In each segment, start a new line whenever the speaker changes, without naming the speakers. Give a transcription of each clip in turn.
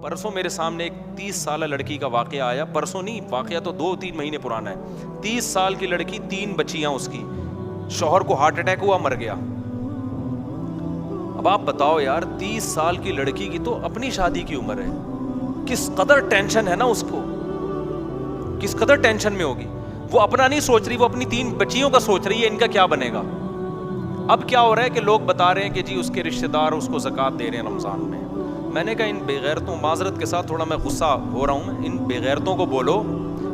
پرسوں میرے سامنے ایک 30 سالہ لڑکی کا واقعہ آیا, پرسوں نہیں, واقعہ تو 2-3 مہینے پرانا ہے. 30 سال کی لڑکی, 3 بچیاں اس کی, شوہر کو ہارٹ اٹیک ہوا, مر گیا. اب آپ بتاؤ یار, 30 سال کی لڑکی کی تو اپنی شادی کی عمر ہے, کس قدر ٹینشن ہے نا اس کو, کس قدر ٹینشن میں ہوگی. وہ اپنا نہیں سوچ رہی, وہ اپنی 3 بچیوں کا سوچ رہی ہے, ان کا کیا بنے گا. اب کیا ہو رہا ہے کہ لوگ بتا رہے ہیں کہ جی اس کے رشتہ دار اس کو زکوٰۃ دے رہے ہیں رمضان میں. میں نے کہا ان بے غیرتوں, معذرت کے ساتھ تھوڑا میں غصہ ہو رہا ہوں, ان بے غیرتوں کو بولو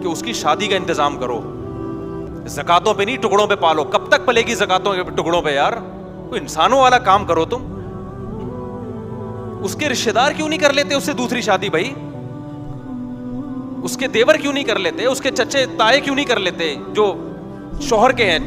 کہ اس کی شادی کا انتظام کرو, زکاتوں پہ نہیں ٹکڑوں پہ پالو. کب تک پلے گی زکاتوں کے ٹکڑوں پہ یار, کوئی انسانوں والا کام کرو تم. اس کے رشتہ دار کیوں نہیں کر لیتے اس سے دوسری شادی بھائی, اس کے دیور کیوں نہیں کر لیتے, اس کے چچے تائے کیوں نہیں کر لیتے, جو شوہر کے ہیں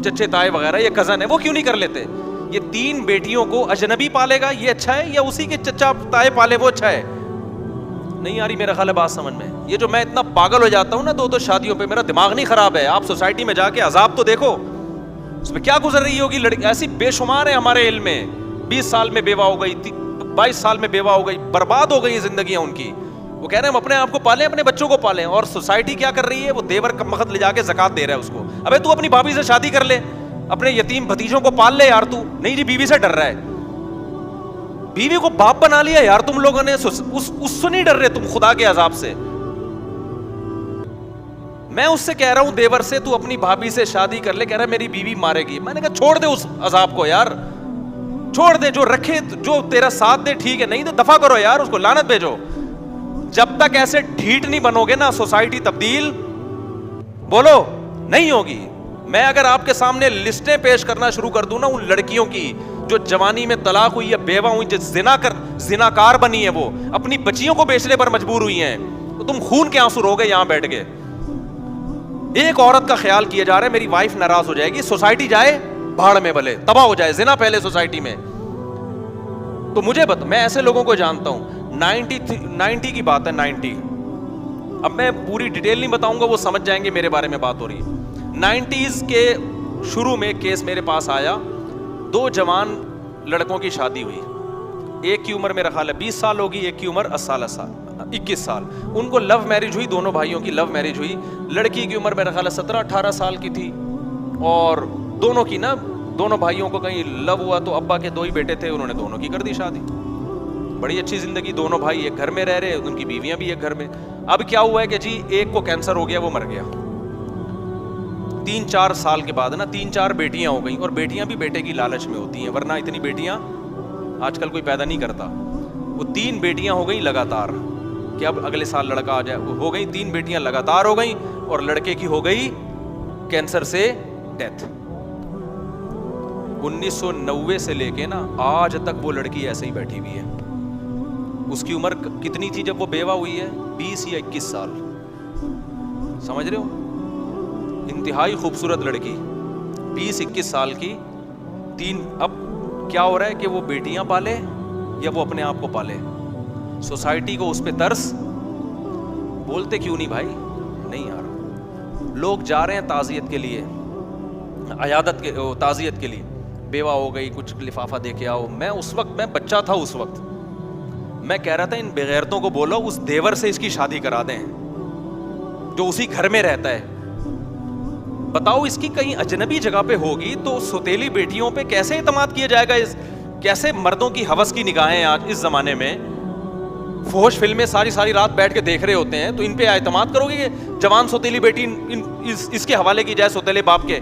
چچے تائے وغیرہ, یہ کزن ہے, وہ کیوں نہیں کر لیتے. یہ 3 بیٹیوں کو اجنبی پالے گا یہ اچھا ہے, یا اسی کے چچا تائے پالے وہ اچھا ہے. نہیں آ رہی میرا خیال ہے بات سمجھ میں. یہ جو میں اتنا پاگل ہو جاتا ہوں نا 2 شادیوں پہ, میرا دماغ نہیں خراب ہے. آپ سوسائٹی میں جا کے عذاب تو دیکھو, اس میں کیا گزر رہی ہوگی لڑکی. ایسی بے شمار ہے ہمارے علم میں, 20 سال میں بیوہ ہو گئی, 22 سال میں بیوہ ہو گئی, برباد ہو گئی زندگیاں ان کی. وہ کہہ رہے ہیں ہم اپنے آپ کو پالیں, اپنے بچوں کو پالیں, اور سوسائٹی کیا کر رہی ہے, وہ دیور کا مخت لے جا کے زکات دے رہا ہے اس کو. ابے تو اپنی بھابھی سے شادی کر لے, اپنے یتیم بھتیجوں کو پال لے یار. تو نہیں جی بیوی سے ڈر رہا ہے, بیوی کو باپ بنا لیا یار تم لوگوں نے, اس سے نہیں ڈر رہے تم خدا کے عذاب سے. میں اس سے کہہ رہا ہوں دیور سے, تو اپنی بھابھی سے شادی کر لے. کہہ رہا ہے میری بیوی مارے گی. میں نے کہا چھوڑ دے اس عذاب کو یار, چھوڑ دے, جو رکھے جو تیرا ساتھ دے ٹھیک ہے, نہیں تو دفع کرو یار, اس کو لعنت بھیجو. جب تک ایسے ڈھیٹ نہیں بنو گے نا, سوسائٹی تبدیل بولو نہیں ہوگی. میں اگر آپ کے سامنے لسٹیں پیش کرنا شروع کر دوں نا ان لڑکیوں کی جو جوانی میں طلاق ہوئی ہے, بیوہ ہوئی, جو زناکار بنی ہے, وہ اپنی بچیوں کو بیچنے پر مجبور ہوئی ہیں, تو تم خون کے آنسو رو گے یہاں بیٹھ کے. ایک عورت کا خیال کیا جا رہا ہے میری وائف ناراض ہو جائے گی, سوسائٹی جائے بھاڑ میں, بھلے تباہ ہو جائے, زنا پہلے سوسائٹی میں. تو مجھے میں ایسے لوگوں کو جانتا ہوں. 90 کی بات ہے, 90. اب میں پوری ڈیٹیل نہیں بتاؤں گا, وہ سمجھ جائیں گے میرے بارے میں بات ہو رہی ہے. 90s کے شروع میں کیس میرے پاس آیا, 2 جوان لڑکوں کی شادی ہوئی. ایک کی عمر میرا خیال ہے 20 سال ہوگی, ایک کی عمر 21 سال. ان کو لو میرج ہوئی, دونوں بھائیوں کی لو میرج ہوئی. لڑکی کی عمر میرا خیال ہے 17-18 سال کی تھی, اور دونوں کی نا, دونوں بھائیوں کو کہیں لو ہوا تو ابا کے 2 ہی بیٹے تھے, انہوں نے دونوں کی کر دی شادی. بڑی اچھی زندگی, دونوں بھائی ایک گھر میں رہ رہے, ان کی بیویاں بھی ایک گھر میں. اب کیا ہوا ہے کہ جی ایک کو کینسر ہو گیا, وہ مر گیا. 3-4 سال کے بعد نا 3-4 بیٹیاں ہو گئیں, اور بیٹیاں بھی بیٹے کی لالچ میں ہوتی ہیں, ورنہ اتنی بیٹیاں آج کل کوئی پیدا نہیں کرتا. وہ 3 بیٹیاں ہو گئیں لگاتار, کہ اب اگلے سال لڑکا آ جائے. وہ ہو گئیں 3 بیٹیاں لگاتار ہو گئیں, اور لڑکے کی ہو گئی کینسر سے ڈیتھ. 1990 سے لے کے نا آج تک وہ لڑکی ایسے ہی بیٹھی ہوئی ہے. اس کی عمر کتنی تھی جب وہ بیوہ ہوئی ہے؟ 20 یا 21 سال. سمجھ رہے ہو, انتہائی خوبصورت لڑکی, 20-21 سال کی. 3 اب کیا ہو رہا ہے کہ وہ بیٹیاں پالے یا وہ اپنے آپ کو پالے. سوسائٹی کو اس پہ ترس, بولتے کیوں نہیں بھائی, نہیں یار. لوگ جا رہے ہیں تعزیت کے لیے, عیادت کے, تعزیت کے لیے, بیوہ ہو گئی, کچھ لفافہ دے کے آؤ. میں اس وقت, میں بچہ تھا اس وقت, میں کہہ رہا تھا ان بغیرتوں کو بولو اس دیور سے اس کی شادی کرا دیں جو اسی گھر میں رہتا ہے. بتاؤ اس کی کہیں اجنبی جگہ پہ ہوگی تو سوتیلی بیٹیوں پہ کیسے اعتماد کیا جائے گا. کیسے مردوں کی ہوس کی نگاہیں آج اس زمانے میں, فحش فلمیں ساری رات بیٹھ کے دیکھ رہے ہوتے ہیں, تو ان پہ اعتماد کرو گے کہ جوان سوتیلی بیٹی اس کے حوالے کی جائے سوتیلے باپ کے.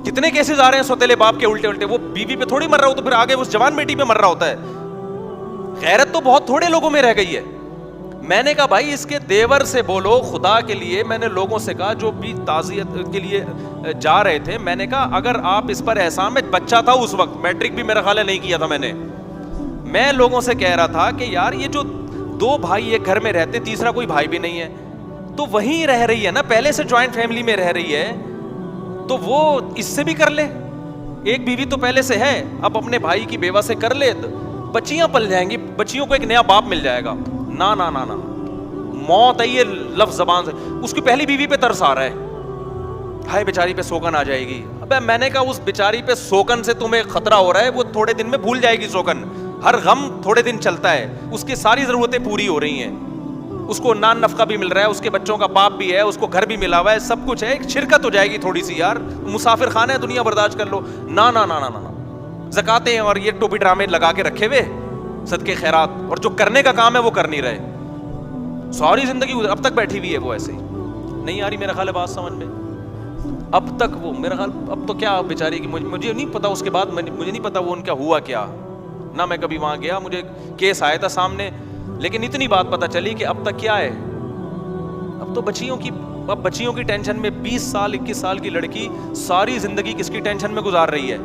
کتنے کیسز آ رہے ہیں سوتیلے باپ کے الٹے, وہ بیوی پہ تھوڑی مر رہا ہو تو پھر آگے اس جوان بیٹی پہ مر رہا ہوتا ہے. غیرت تو بہت تھوڑے لوگوں میں رہ گئی ہے. میں نے کہا بھائی اس کے دیور سے بولو خدا کے لیے. میں نے لوگوں سے کہا جو بھی تعزیت کے لیے جا رہے تھے, میں نے کہا اگر آپ اس پر احسان, میں بچہ تھا اس وقت, میٹرک بھی میرا خیال ہے نہیں کیا تھا میں لوگوں سے کہہ رہا تھا کہ یار یہ جو 2 بھائی ایک گھر میں رہتے, تیسرا کوئی بھائی بھی نہیں ہے, تو وہیں رہ رہی ہے نا, پہلے سے جوائنٹ فیملی میں رہ رہی ہے, تو وہ اس سے بھی کر لے. ایک بیوی تو پہلے سے ہے, اب اپنے بھائی کی بیوہ سے کر لے, بچیاں پل جائیں گی, بچیوں کو ایک نیا باپ مل جائے گا. نا نا نا نا, موت ہے یہ لفظ زبان سے. اس کی پہلی بیوی پہ ترس آ رہا ہے, ہائے بیچاری پہ سوکن آ جائے گی. ابے میں نے کہا اس بیچاری پہ سوکن سے تمہیں خطرہ ہو رہا ہے, وہ تھوڑے دن میں بھول جائے گی سوکن. ہر غم تھوڑے دن چلتا ہے, اس کی ساری ضرورتیں پوری ہو رہی ہیں, اس کو نان نفقہ بھی مل رہا ہے, اس کے بچوں کا باپ بھی ہے, اس کو گھر بھی ملا ہوا ہے, سب کچھ ہے, ایک شرکت ہو جائے گی تھوڑی سی یار, مسافر خانہ ہے, دنیا برداشت کر لو. نا نا نا نا نا, زکاتیں اور یہ ٹوپی ڈرامے لگا کے رکھے ہوئے, صدقے خیرات, اور جو کرنے کا کام ہے وہ کر نہیں رہے. ساری زندگی اب تک بیٹھی ہوئی ہے وہ ایسے ہی. نہیں آ رہی میرا خیال ہے بات سمجھ میں؟ اب تک وہ میرا خیال, اب تو کیا بیچاری کی, مجھے نہیں پتا اس کے بعد, مجھے نہیں پتا وہ ان کا ہوا کیا نہ, میں کبھی وہاں گیا, مجھے کیس آیا تھا سامنے, لیکن اتنی بات پتہ چلی کہ اب تک کیا ہے, اب تو بچیوں کی ٹینشن میں 20 سال 21 سال کی لڑکی ساری زندگی کس کی ٹینشن میں گزار رہی ہے.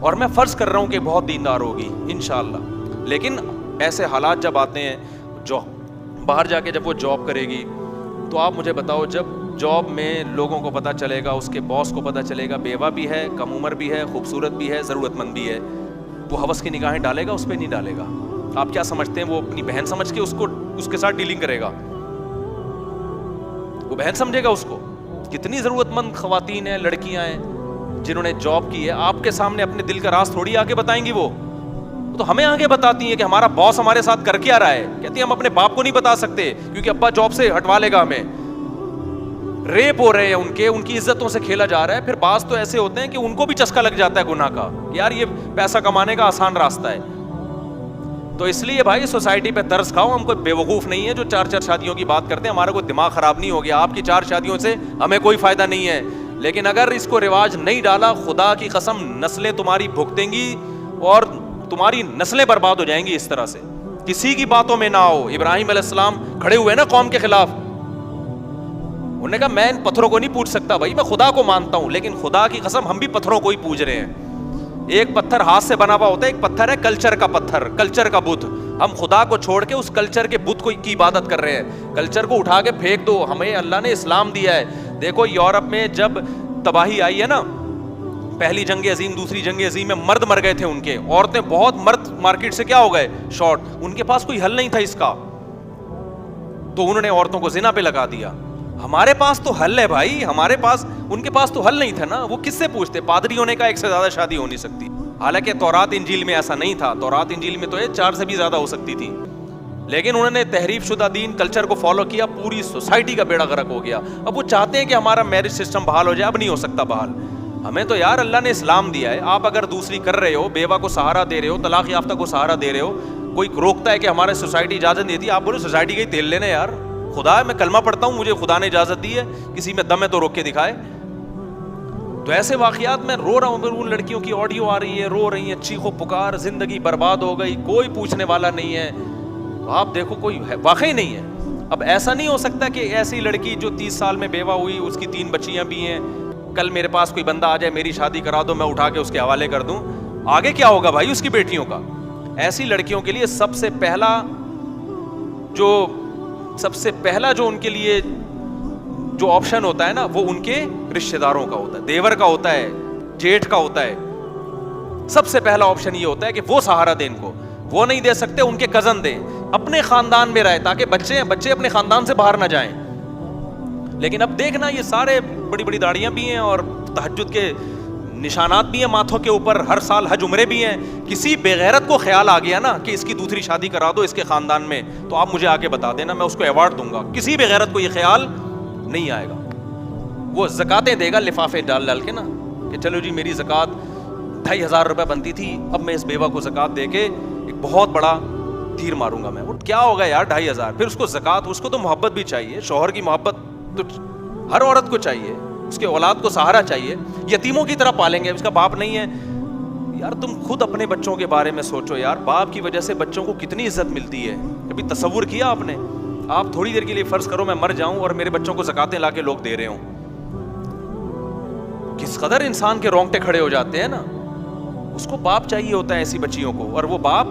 اور میں فرض کر رہا ہوں کہ بہت دیندار ہوگی انشاءاللہ, لیکن ایسے حالات جب آتے ہیں, جو باہر جا کے جب وہ جاب کرے گی, تو آپ مجھے بتاؤ, جب جاب میں لوگوں کو پتہ چلے گا, اس کے باس کو پتہ چلے گا, بیوہ بھی ہے, کم عمر بھی ہے, خوبصورت بھی ہے, ضرورت مند بھی ہے, وہ ہوس کی نگاہیں ڈالے گا, اس پہ نہیں ڈالے گا. آپ کیا سمجھتے ہیں وہ اپنی بہن سمجھ کے اس کے ساتھ ڈیلنگ کرے گا؟ وہ بہن سمجھے گا اس کو؟ کتنی ضرورت مند خواتین ہیں, لڑکیاں ہیں جنہوں نے جاب کی ہے, آپ کے سامنے اپنے دل کا راز تھوڑی آگے بتائیں گی. وہ تو ہمیں آگے بتاتی ہیں کہ ہمارا باس ہمارے ساتھ کر کے آ رہا ہے. کہتی ہیں ہم اپنے باپ کو نہیں بتا سکتے کیونکہ ابا جاب سے ہٹوا لے گا ہمیں. ریپ ہو رہے ہیں ان کی عزتوں سے کھیلا جا رہا ہے. پھر بعض تو ایسے ہوتے ہیں کہ ان کو بھی چسکا لگ جاتا ہے گناہ کا, یار یہ پیسہ کمانے کا آسان راستہ ہے. تو اس لیے بھائی سوسائٹی پہ ترس کھاؤ, ہم کوئی بیوقوف نہیں ہے جو 4 شادیوں کی بات کرتے ہیں, ہمارا کوئی دماغ خراب نہیں ہو گیا. آپ کی 4 شادیوں سے ہمیں کوئی فائدہ نہیں ہے, لیکن اگر اس کو رواج نہیں ڈالا, خدا کی قسم نسلیں تمہاری بھگتیں گی اور تمہاری نسلیں برباد ہو جائیں گی. اس طرح سے کسی کی باتوں میں نہ آؤ. ابراہیم علیہ السلام کھڑے ہوئے نا قوم کے خلاف, انہوں نے کہا میں ان پتھروں کو نہیں پوچھ سکتا, بھائی میں خدا کو مانتا ہوں, لیکن خدا کی قسم ہم بھی پتھروں کو ہی پوج رہے ہیں. ایک پتھر ہاتھ سے بنا ہوا ہوتا ہے, ایک پتھر ہے کلچر کا پتھر, کلچر کا بت. ہم خدا کو چھوڑ کے اس کلچر کے بت کو کی عبادت کر رہے ہیں. کلچر کو اٹھا کے پھینک دو, ہمیں اللہ نے اسلام دیا ہے. دیکھو یورپ میں جب تباہی آئی ہے نا, پہلی جنگ عظیم دوسری جنگ عظیم میں مرد مر گئے تھے ان کے, عورتیں بہت, مرد مارکیٹ سے کیا ہو گئے شارٹ, ان کے پاس کوئی حل نہیں تھا اس کا, تو انہوں نے عورتوں کو زنا پہ لگا دیا. ہمارے پاس تو حل ہے بھائی, ہمارے پاس, ان کے پاس تو حل نہیں تھا نا. وہ کس سے پوچھتے؟ پادری ہونے کا 1 سے زیادہ شادی ہو نہیں سکتی. حالانکہ تورات انجیل میں ایسا نہیں تھا, تورات انجیل میں تو 4 سے بھی زیادہ ہو سکتی تھی, لیکن انہوں نے تحریف شدہ دین کلچر کو فالو کیا, پوری سوسائٹی کا بیڑا غرق ہو گیا. اب وہ چاہتے ہیں کہ ہمارا میرج سسٹم بحال ہو جائے, اب نہیں ہو سکتا بحال. ہمیں تو یار اللہ نے اسلام دیا ہے. آپ اگر دوسری کر رہے ہو, بیوہ کو سہارا دے رہے ہو, طلاق یافتہ کو سہارا دے رہے ہو, کوئی روکتا ہے کہ ہمارے سوسائٹی اجازت دیتی ہے؟ آپ بولو سوسائٹی کا ہی تیل لینا یار. خدا ہے, میں کلمہ پڑھتا ہوں, مجھے خدا نے اجازت دی ہے, کسی میں دم ہے تو روک کے دکھائے. تو ایسے واقعات میں رو رہا ہوں, ان لڑکیوں کی آڈیو آ رہی ہے, رو رہی ہیں, چیخو پکار, زندگی برباد ہو گئی, کوئی پوچھنے والا نہیں ہے. تو آپ دیکھو کوئی واقعی نہیں ہے. اب ایسا نہیں ہو سکتا کہ ایسی لڑکی جو 30 سال میں بیوہ ہوئی, اس کی 3 بچیاں بھی ہیں, کل میرے پاس کوئی بندہ آ جائے میری شادی کرا دو, میں اٹھا کے اس کے حوالے کر دوں. آگے کیا ہوگا بھائی اس کی بیٹیوں کا؟ ایسی لڑکیوں کے لیے سب سے پہلا جو ان کے لیے جو آپشن ہوتا ہے نا, وہ ان کے رشتہ داروں کا ہوتا ہے, دیور کا ہوتا ہے, جیٹھ کا ہوتا ہے. سب سے پہلا آپشن یہ ہوتا ہے کہ وہ سہارا دیں ان کو. وہ نہیں دے سکتے, ان کے کزن دیں, اپنے خاندان میں رہے, تاکہ بچے اپنے خاندان سے باہر نہ جائیں. لیکن اب دیکھنا, یہ سارے بڑی بڑی داڑیاں بھی ہیں اور تہجد کے نشانات بھی ہیں ماتھوں کے اوپر, ہر سال حج عمرے بھی ہیں. کسی بغیرت کو خیال آ گیا نا کہ اس کی دوسری شادی کرا دو اس کے خاندان میں, تو آپ مجھے آ کے بتا دینا, میں اس کو ایوارڈ دوں گا. کسی بغیرت کو یہ خیال نہیں آئے گا. وہ زکاتیں دے گا لفافے ڈال کے نا, کہ چلو جی میری زکات 2500 روپے بنتی تھی, اب میں اس بیوہ کو زکات دے کے ایک بہت بڑا تیر ماروں گا میں. وہ کیا ہوگا یار 2500؟ پھر اس کو زکات, اس کو تو محبت بھی چاہیے, شوہر کی محبت تو ہر عورت کو چاہیے, اس کے اولاد کو سہارا چاہیے. یتیموں کی طرح پالیں گے, اس کا باپ نہیں ہے یار. تم خود اپنے بچوں کے بارے میں سوچو یار, باپ کی وجہ سے بچوں کو کتنی عزت ملتی ہے. کبھی تصور کیا آپ نے؟ آپ تھوڑی دیر کے لیے فرض کرو میں مر جاؤں اور میرے بچوں کو زکاتیں لا کے لوگ دے رہے ہوں, کس قدر انسان کے رونگٹے کھڑے ہو جاتے ہیں نا. اس کو باپ چاہیے ہوتا ہے ایسی بچیوں کو, اور وہ باپ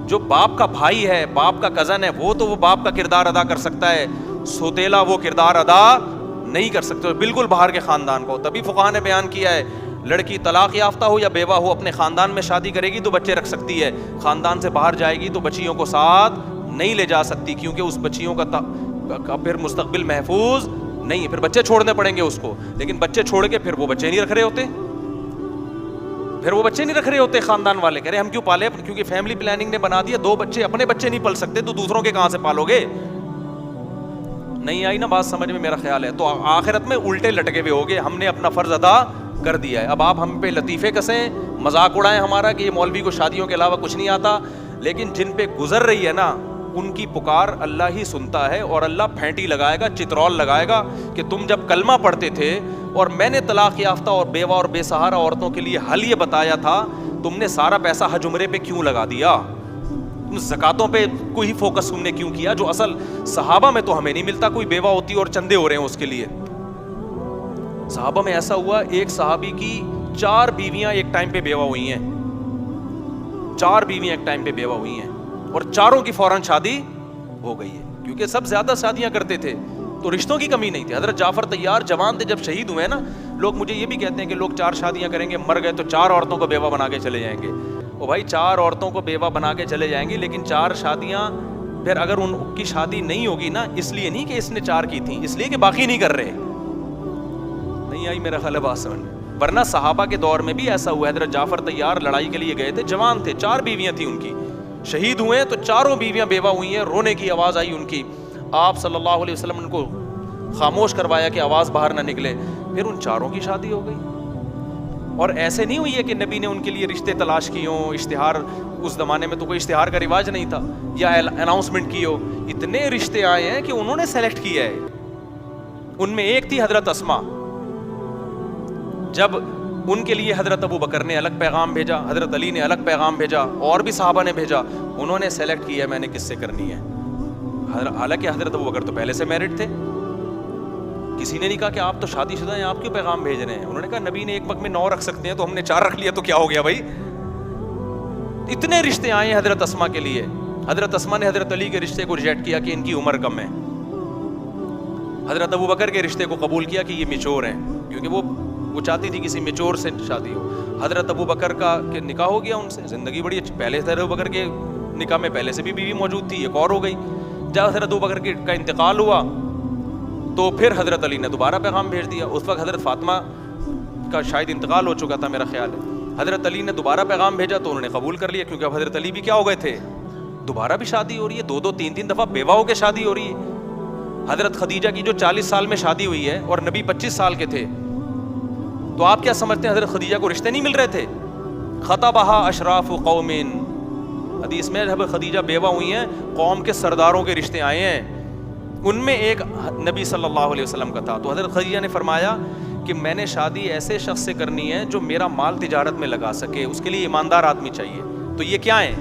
جو باپ کا بھائی ہے, باپ کا کزن ہے, وہ تو وہ باپ کا کردار ادا کر سکتا ہے, سوتیلا وہ کردار ادا نہیں کر سکتے, بالکل باہر کے خاندان کو. تبھی فقہاء نے بیان کیا ہے, لڑکی طلاق یافتہ ہو یا بیوہ ہو, اپنے خاندان میں شادی کرے گی تو بچے رکھ سکتی ہے, خاندان سے باہر جائے گی تو بچیوں کو ساتھ نہیں لے جا سکتی, کیونکہ اس بچیوں کا پھر مستقبل محفوظ نہیں ہے, پھر بچے چھوڑنے پڑیں گے اس کو. لیکن بچے چھوڑ کے پھر وہ بچے نہیں رکھ رہے ہوتے, پھر وہ بچے نہیں رکھ رہے ہوتے خاندان والے, کہہ رہے ہم کیوں پالے, کیونکہ فیملی پلاننگ نے بنا دیا 2 بچے, اپنے بچے نہیں پل سکتے تو دوسروں کے کہاں سے پالو گے. نہیں آئی نا بات سمجھ میں, میرا خیال ہے. تو آخرت میں الٹے لٹکے ہوئے ہوگے, ہم نے اپنا فرض ادا کر دیا ہے. اب آپ ہم پہ لطیفے کسیں, مذاق اڑائیں ہمارا کہ یہ مولوی کو شادیوں کے علاوہ کچھ نہیں آتا, لیکن جن پہ گزر رہی ہے نا ان کی پکار اللہ ہی سنتا ہے, اور اللہ پھینٹی لگائے گا, چترول لگائے گا کہ تم جب کلمہ پڑھتے تھے اور میں نے طلاق یافتہ اور بیوہ اور بے سہارا عورتوں کے لیے حل یہ بتایا تھا, تم نے سارا پیسہ حج عمرے پہ کیوں لگا دیا, تم زکاتوں پہ کوئی فوکس تم نے کیوں کیا, جو اصل صحابہ میں تو ہمیں نہیں ملتا. کوئی بیوہ ہوتی اور چندے ہو رہے ہیں اس کے لیے. صحابہ میں ایسا ہوا, ایک صحابی کی 4 بیویاں ایک ٹائم پہ بیوہ ہوئی ہیں, 4 بیویاں ایک ٹائم پہ بیوہ ہوئی ہیں, اور چاروں کی فوراً شادی ہو گئی ہے, کیونکہ سب زیادہ شادیاں کرتے تھے تو رشتوں کی کمی نہیں تھی. حضرت جعفر طیار جوان تھے جب شہید ہوئے نا, لوگ مجھے یہ بھی کہتے ہیں کہ لوگ 4 شادیاں کریں گے, مر گئے تو 4 عورتوں کو بیوہ بنا کے چلے جائیں گے. او بھائی 4 عورتوں کو بیوہ بنا کے چلے جائیں گے, لیکن 4 شادیاں پھر اگر ان کی شادی نہیں ہوگی نا, اس لیے نہیں کہ اس نے 4 کی تھیں, اس لیے کہ باقی نہیں کر رہے. نہیں آئی میرا خیال ہے بات سمجھ. ورنہ صحابہ کے دور میں بھی ایسا ہوا. حضرت جعفر طیار لڑائی کے لیے گئے تھے, جوان تھے, 4 بیویاں تھیں ان کی, شہید ہوئے ہیں تو 4 بیویاں بیوہ ہوئی ہیں. رونے کی آواز آئی ان کی, آپ صلی اللہ علیہ وسلم ان کو خاموش کروایا کہ آواز باہر نہ نکلے, پھر ان 4 کی شادی ہو گئی. اور ایسے نہیں ہوئی ہے کہ نبی نے ان کے لیے رشتے تلاش کیے ہوں, اشتہار, اس زمانے میں تو کوئی اشتہار کا رواج نہیں تھا, یا اناؤنسمنٹ کی ہو. اتنے رشتے آئے ہیں کہ انہوں نے سلیکٹ کیا ہے. ان میں ایک تھی حضرت اسما, جب ان کے لیے حضرت ابو بکر نے الگ پیغام بھیجا, حضرت علی نے الگ پیغام بھیجا, اور بھی صحابہ نے بھیجا, انہوں نے سلیکٹ کیا میں نے کس سے کرنی ہے. حالانکہ حضرت ابو بکر تو پہلے سے میرڈ تھے. کسی نے نہیں کہا کہ آپ تو شادی شدہ ہیں, آپ کیوں پیغام بھیج رہے ہیں. انہوں نے کہا نبی نے ایک وقت میں 9 رکھ سکتے ہیں, تو ہم نے 4 رکھ لیا تو کیا ہو گیا بھائی. اتنے رشتے آئے ہیں حضرت اسما کے لیے. حضرت اسما نے حضرت علی کے رشتے کو ریجیکٹ کیا کہ ان کی عمر کم ہے. حضرت ابو بکر کے رشتے کو قبول کیا کہ یہ میچور ہیں, کیونکہ وہ چاہتی تھی کسی میچور سے شادی ہو. حضرت ابو بکر کا نکاح ہو گیا ان سے, زندگی بڑی اچھی. پہلے حضرت ابو بکر کے نکاح میں پہلے سے بھی بیوی موجود تھی, ایک اور ہو گئی. جب حضرت ابو بکر کا انتقال ہوا تو پھر حضرت علی نے دوبارہ پیغام بھیج دیا. اس وقت حضرت فاطمہ کا شاید انتقال ہو چکا تھا میرا خیال ہے. حضرت علی نے دوبارہ پیغام بھیجا تو انہوں نے قبول کر لیا, کیونکہ اب حضرت علی بھی کیا ہو گئے تھے, دوبارہ بھی شادی ہو رہی ہے, 2 3 دفعہ بیوہ ہو کے شادی ہو رہی ہے. حضرت خدیجہ کی جو 40 سال میں شادی ہوئی ہے اور نبی 25 سال کے تھے, تو آپ کیا سمجھتے ہیں حضرت خدیجہ کو رشتے نہیں مل رہے تھے؟ خطبہا اشراف قوم, حدیث میں جب خدیجہ بیوہ ہوئی ہیں قوم کے سرداروں کے رشتے آئے ہیں, ان میں ایک نبی صلی اللہ علیہ وسلم کا تھا. تو حضرت خدیجہ نے فرمایا کہ میں نے شادی ایسے شخص سے کرنی ہے جو میرا مال تجارت میں لگا سکے, اس کے لیے ایماندار آدمی چاہیے. تو یہ کیا ہیں,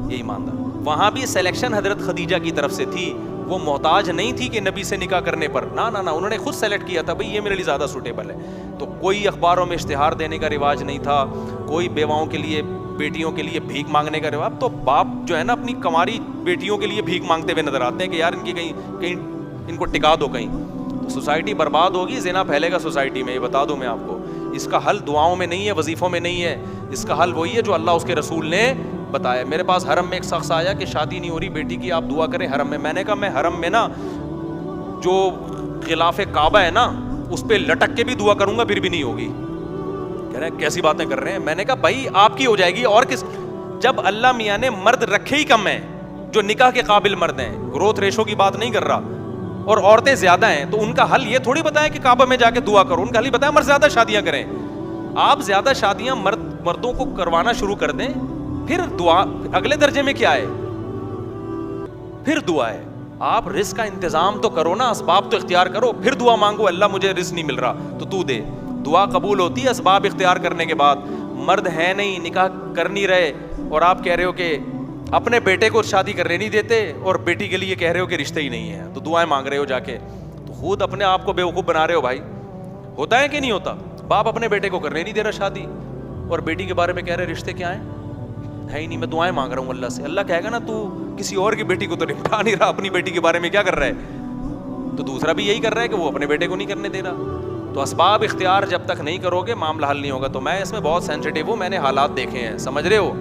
یہ ایماندار. وہاں بھی سلیکشن حضرت خدیجہ کی طرف سے تھی, وہ محتاج نہیں تھی کہ نبی سے نکاح کرنے پر, نہ انہوں نے خود سلیکٹ کیا تھا بھئی یہ میرے لیے زیادہ سوٹیبل ہے. تو کوئی اخباروں میں اشتہار دینے کا رواج نہیں تھا, کوئی بیواؤں کے لیے, بیٹیوں کے لیے بھیک مانگنے کا رواج. تو باپ جو ہے نا اپنی کماری بیٹیوں کے لیے بھیک مانگتے ہوئے نظر آتے ہیں کہ یار ان کی کہیں ان کو ٹکا دو کہیں. تو سوسائٹی برباد ہوگی, زنا پھیلے گا سوسائٹی میں, یہ بتا دوں میں آپ کو. اس کا حل دعاؤں میں نہیں ہے, وظیفوں میں نہیں ہے, اس کا حل وہی ہے جو اللہ اس کے رسول نے بتایا. میرے پاس حرم میں ایک شخص آیا کہ شادی نہیں ہو رہی بیٹی کی, آپ دعا کریں حرم میں. میں نے کہا میں حرم میں نا جو غلاف کعبہ ہے نا اس پہ لٹک کے بھی دعا کروں گا پھر بھی نہیں ہوگی. کہہ رہے ہیں کیسی باتیں کر رہے ہیں. میں نے کہا بھائی آپ کی ہو جائے گی اور کس. جب اللہ میاں نے مرد رکھے ہی کم ہیں جو نکاح کے قابل مرد ہیں, گروتھ ریشو کی بات نہیں کر رہا, اور عورتیں زیادہ ہیں, تو ان کا حل یہ تھوڑی بتایا کہ کعبہ میں جا کے دعا کرو. ان کا حل ہی بتایا مرد زیادہ شادیاں کریں. آپ زیادہ شادیاں مردوں کو کروانا شروع کر دیں, پھر دعا اگلے درجے میں کیا ہے, پھر دعا ہے. آپ رزق کا انتظام تو کرو نا, اسباب تو اختیار کرو, پھر دعا مانگو اللہ مجھے رزق نہیں مل رہا تو تو دے. دعا قبول ہوتی ہے اسباب اختیار کرنے کے بعد. مرد ہے نہیں, نکاح کر نہیں رہے, اور آپ کہہ رہے ہو کہ اپنے بیٹے کو شادی کرنے نہیں دیتے اور بیٹی کے لیے کہہ رہے ہو کہ رشتے ہی نہیں ہیں, تو دعائیں مانگ رہے ہو جا کے, تو خود اپنے آپ کو بیوقوف بنا رہے ہو بھائی. ہوتا ہے کہ نہیں ہوتا؟ باپ اپنے بیٹے کو کرنے نہیں دے رہا شادی, اور بیٹی کے بارے میں کہہ رہے رشتے کیا ہیں, ہے ہی نہیں, میں دعائیں مانگ رہا ہوں اللہ سے. اللہ کہے گا نا تو کسی اور کی بیٹی کو تو نپٹا نہیں رہا, اپنی بیٹی کے بارے میں کیا کر رہا ہے. تو دوسرا بھی یہی کر رہا ہے کہ وہ اپنے بیٹے کو نہیں کرنے دے رہا. تو اسباب اختیار جب تک نہیں کرو گے معاملہ حل نہیں ہوگا. تو میں اس میں بہت سینسیٹیو ہوں, میں نے حالات دیکھے ہیں, سمجھ رہے ہو,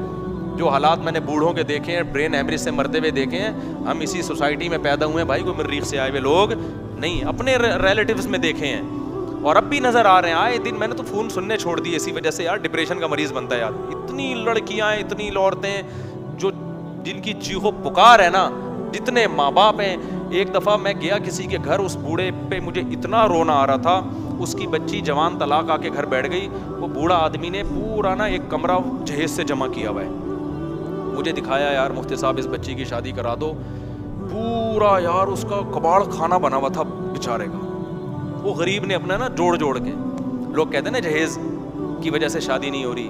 جو حالات میں نے بوڑھوں کے دیکھے ہیں, برین ہیمریج سے مرتے ہوئے دیکھے ہیں. ہم اسی سوسائٹی میں پیدا ہوئے ہیں بھائی, کوئی مریخ سے آئے ہوئے لوگ نہیں, اپنے ریلیٹیوز میں دیکھے ہیں. اور اب بھی نظر آ رہے ہیں آئے دن. میں نے تو فون سننے چھوڑ دیے اسی وجہ سے یار, ڈپریشن کا مریض بنتا ہے یار. اتنی لڑکیاں ہیں, اتنی عورتیں جو جن کی چیخو پکار ہے نا, جتنے ماں باپ ہیں. ایک دفعہ میں گیا کسی کے گھر, اس بوڑھے پہ مجھے اتنا رونا آ رہا تھا. اس کی بچی جوان طلاق آ کے گھر بیٹھ گئی. وہ بوڑھا آدمی نے پورا نا ایک کمرہ جہیز سے جمع کیا ہوا ہے. مجھے دکھایا یار مفتی صاحب اس بچی کی شادی کرا دو. پورا یار اس کا کباڑ کھانا بنا ہوا تھا بیچارے کا. وہ غریب نے اپنا نا جوڑ کے, لوگ کہتے ہیں نا جہیز کی وجہ سے شادی نہیں ہو رہی,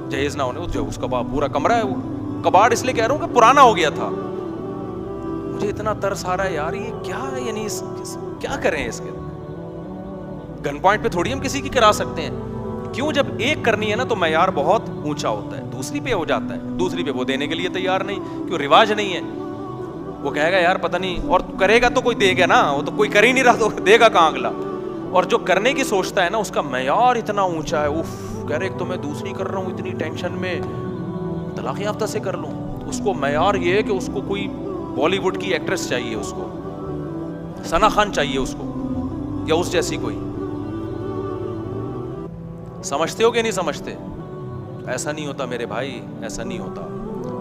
جہیز نہ ہونے, اس کا پورا کمرہ ہے. وہ کباڑ اس لیے کہہ رہا ہوں کہ پرانا ہو گیا تھا. مجھے اتنا ترس آ رہا ہے یار, یہ کیا ہے, یعنی کیا کریں اس کے. گن پوائنٹ پہ تھوڑی ہم کسی کی کرا سکتے ہیں. کیوں, جب ایک کرنی ہے نا تو معیار بہت اونچا ہوتا ہے, دوسری پہ ہو جاتا ہے, دوسری پہ وہ دینے کے لیے تیار نہیں, کیوں رواج نہیں ہے. وہ کہے گا یار پتہ نہیں, اور کرے گا تو کوئی دے گا نا, وہ تو کوئی کر ہی نہیں رہا تو دے گا کہاں اگلا. اور جو کرنے کی سوچتا ہے نا اس کا معیار اتنا اونچا ہے. اف, کہہ رہے ایک تو میں دوسری کر رہا ہوں اتنی ٹینشن میں, طلاق یافتہ سے کر لوں. اس کو معیار یہ ہے کہ اس کو کوئی بالی ووڈ کی ایکٹریس چاہیے, اس کو ثنا خان چاہیے اس کو, یا اس جیسی کوئی. سمجھتے ہو کہ نہیں سمجھتے؟ ایسا نہیں ہوتا میرے بھائی, ایسا نہیں ہوتا.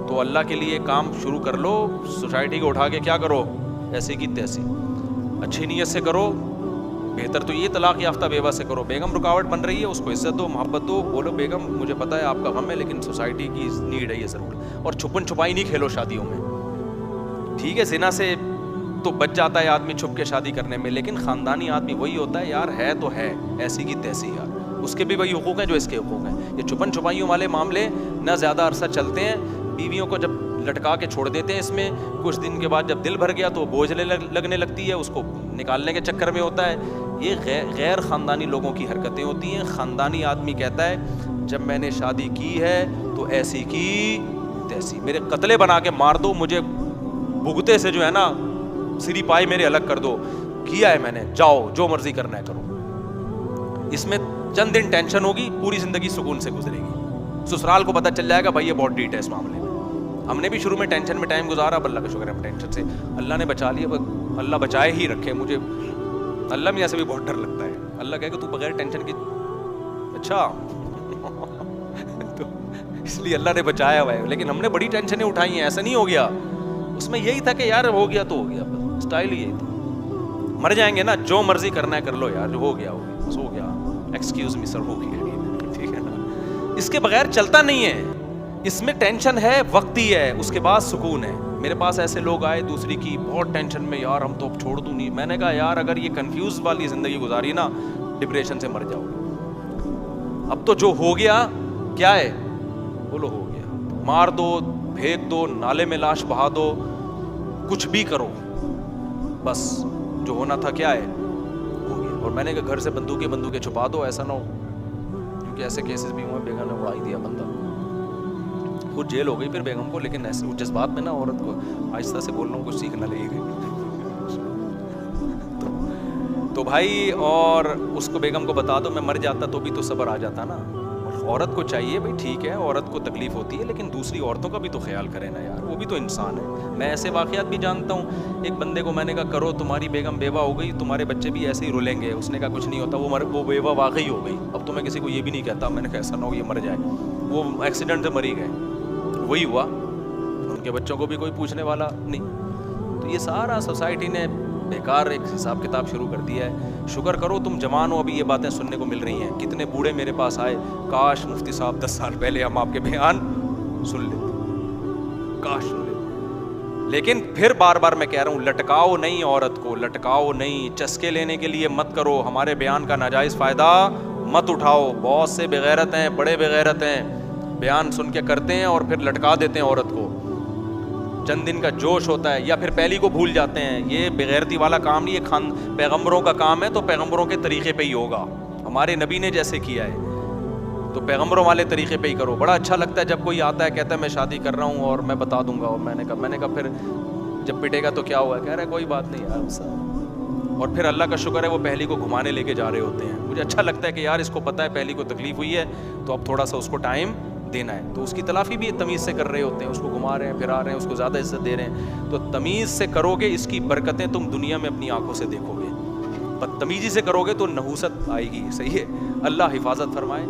تو اللہ کے لیے کام شروع کر لو. سوسائٹی کو اٹھا کے کیا کرو, ایسی کی تیسی, اچھی نیت سے کرو. بہتر تو یہ طلاق یافتہ بیوہ سے کرو. بیگم رکاوٹ بن رہی ہے, اس کو عزت دو, محبت دو, بولو بیگم مجھے پتہ ہے آپ کا غم ہے لیکن سوسائٹی کی نیڈ ہے یہ ضرور. اور چھپن چھپائی نہیں کھیلو شادیوں میں. ٹھیک ہے زنا سے تو بچ جاتا ہے آدمی چھپ کے شادی کرنے میں, لیکن خاندانی آدمی وہی ہوتا ہے یار, ہے تو ہے ایسی کی تیسی یار. اس کے بھی وہی حقوق ہیں جو اس کے حقوق ہیں. یہ چھپن چھپائیوں والے معاملے نہ زیادہ عرصہ چلتے ہیں. بیویوں کو جب لٹکا کے چھوڑ دیتے ہیں, اس میں کچھ دن کے بعد جب دل بھر گیا تو بوجھ لگنے لگتی ہے, اس کو نکالنے کے چکر میں ہوتا ہے. یہ غیر خاندانی لوگوں کی حرکتیں ہوتی ہیں. خاندانی آدمی کہتا ہے جب میں نے شادی کی ہے تو ایسی کی تیسی, میرے قتلے بنا کے مار دو, مجھے بھگتے سے جو ہے نا سری پائی میرے الگ کر دو, کیا ہے میں نے, جاؤ جو مرضی کرنا ہے کرو. اس میں چند دن ٹینشن ہوگی, پوری زندگی سکون سے گزرے گی. سسرال کو پتہ چل جائے گا بھائی یہ بہت ڈیٹ ہے اس معاملے میں. ہم نے بھی شروع میں ٹینشن میں ٹائم گزارا, اب اللہ کا شکر ہے ٹینشن سے اللہ نے بچا لیا. اللہ بچائے ہی رکھے. مجھے اللہ میں ایسے بھی بہت ڈر لگتا ہے. اللہ کہے کہ تو بغیر ٹینشن کی, اچھا تو اس لیے اللہ نے بچایا ہوا ہے. لیکن ہم نے بڑی ٹینشنیں اٹھائی ہیں, ایسا نہیں ہو گیا. اس میں یہی تھا کہ یار ہو گیا تو ہو گیا, اسٹائل ہی یہی تھا. مر جائیں گے نا, جو مرضی کرنا ہے کر لو یار, جو ہو گیا ہو گیا. ایکسکیوز می سر, ہو گیا, ٹھیک ہے نا. اس کے بغیر چلتا نہیں ہے. اس میں ٹینشن ہے وقتی ہے, اس کے بعد سکون ہے. میرے پاس ایسے لوگ آئے دوسری کی بہت ٹینشن میں, یار ہم تو اب چھوڑ دوں نہیں. میں نے کہا یار اگر یہ کنفیوز والی زندگی گزاری نا, ڈپریشن سے مر جاؤ گے. اب تو جو ہو گیا کیا ہے, بولو ہو گیا, مار دو, پھینک دو, نالے میں لاش بہا دو, کچھ بھی کرو, بس جو ہونا تھا کیا ہے ہو گیا. اور میں نے کہا گھر سے بندوقیں چھپا دو, ایسا نہ ہو, کیونکہ ایسے کیسز بھی ہوئے بیگم نے اڑائی دیا بندہ, خود جیل ہو گئی پھر بیگم کو. لیکن ایسے جذبات میں نا عورت کو آہستہ سے بول رہا ہوں, کچھ سیکھ نہ لے گئی. تو بھائی, اور اس کو بیگم کو بتا دو, میں مر جاتا تو بھی تو صبر آ جاتا نا. عورت کو چاہیے بھائی, ٹھیک ہے عورت کو تکلیف ہوتی ہے, لیکن دوسری عورتوں کا بھی تو خیال کرے نا یار, وہ بھی تو انسان ہے. میں ایسے واقعات بھی جانتا ہوں. ایک بندے کو میں نے کہا کرو, تمہاری بیگم بیوہ ہو گئی, تمہارے بچے بھی ایسے ہی رولیں گے. اس نے کہا کچھ نہیں ہوتا, وہ بیوہ واقعی ہو گئی. اب تو میں کسی کو یہ بھی نہیں کہتا, میں نے کہا ایسا نہ ہو یہ مر جائے. وہ ایکسیڈنٹ سے مری گئے, وہی ہوا, ان کے بچوں کو بھی کوئی پوچھنے والا نہیں. تو یہ سارا سوسائٹی نے بیکار ایک حساب کتاب شروع کر دیا ہے. شکر کرو تم جوان ہو, ابھی یہ باتیں سننے کو مل رہی ہیں. کتنے بوڑھے میرے پاس آئے, کاش مفتی صاحب 10 سال پہلے ہم آپ کے بیان سن لیتے, کاش سن لیتے. لیکن پھر بار بار میں کہہ رہا ہوں, لٹکاؤ نہیں عورت کو, لٹکاؤ نہیں, چسکے لینے کے لیے مت کرو. ہمارے بیان کا ناجائز فائدہ مت اٹھاؤ. بہت سے بغیرت ہیں, بڑے بغیرت ہیں, بیان سن کے کرتے ہیں اور پھر لٹکا دیتے ہیں عورت کو. چند دن کا جوش ہوتا ہے, یا پھر پہلی کو بھول جاتے ہیں. یہ بغیرتی والا کام نہیں, یہ پیغمبروں کا کام ہے, تو پیغمبروں کے طریقے پہ ہی ہوگا. ہمارے نبی نے جیسے کیا ہے تو پیغمبروں والے طریقے پہ ہی کرو. بڑا اچھا لگتا ہے جب کوئی آتا ہے کہتا ہے میں شادی کر رہا ہوں اور میں بتا دوں گا. اور میں نے کہا پھر جب پٹے گا تو کیا ہوا, کہہ رہا ہے کوئی بات نہیں یار. اور پھر اللہ کا شکر ہے وہ پہلی کو گھمانے لے کے جا رہے ہوتے ہیں. مجھے اچھا لگتا ہے کہ یار اس کو پتہ ہے پہلی کو تکلیف ہوئی ہے, تو اب تھوڑا سا اس کو ٹائم دینا ہے. تو اس کی تلافی بھی تمیز سے کر رہے ہوتے ہیں, اس کو گھما رہے ہیں, پھرا رہے ہیں, اس کو زیادہ عزت دے رہے ہیں. تو تمیز سے کرو گے, اس کی برکتیں تم دنیا میں اپنی آنکھوں سے دیکھو گے. بدتمیزی سے کرو گے تو نحوست آئے گی. صحیح ہے, اللہ حفاظت فرمائے.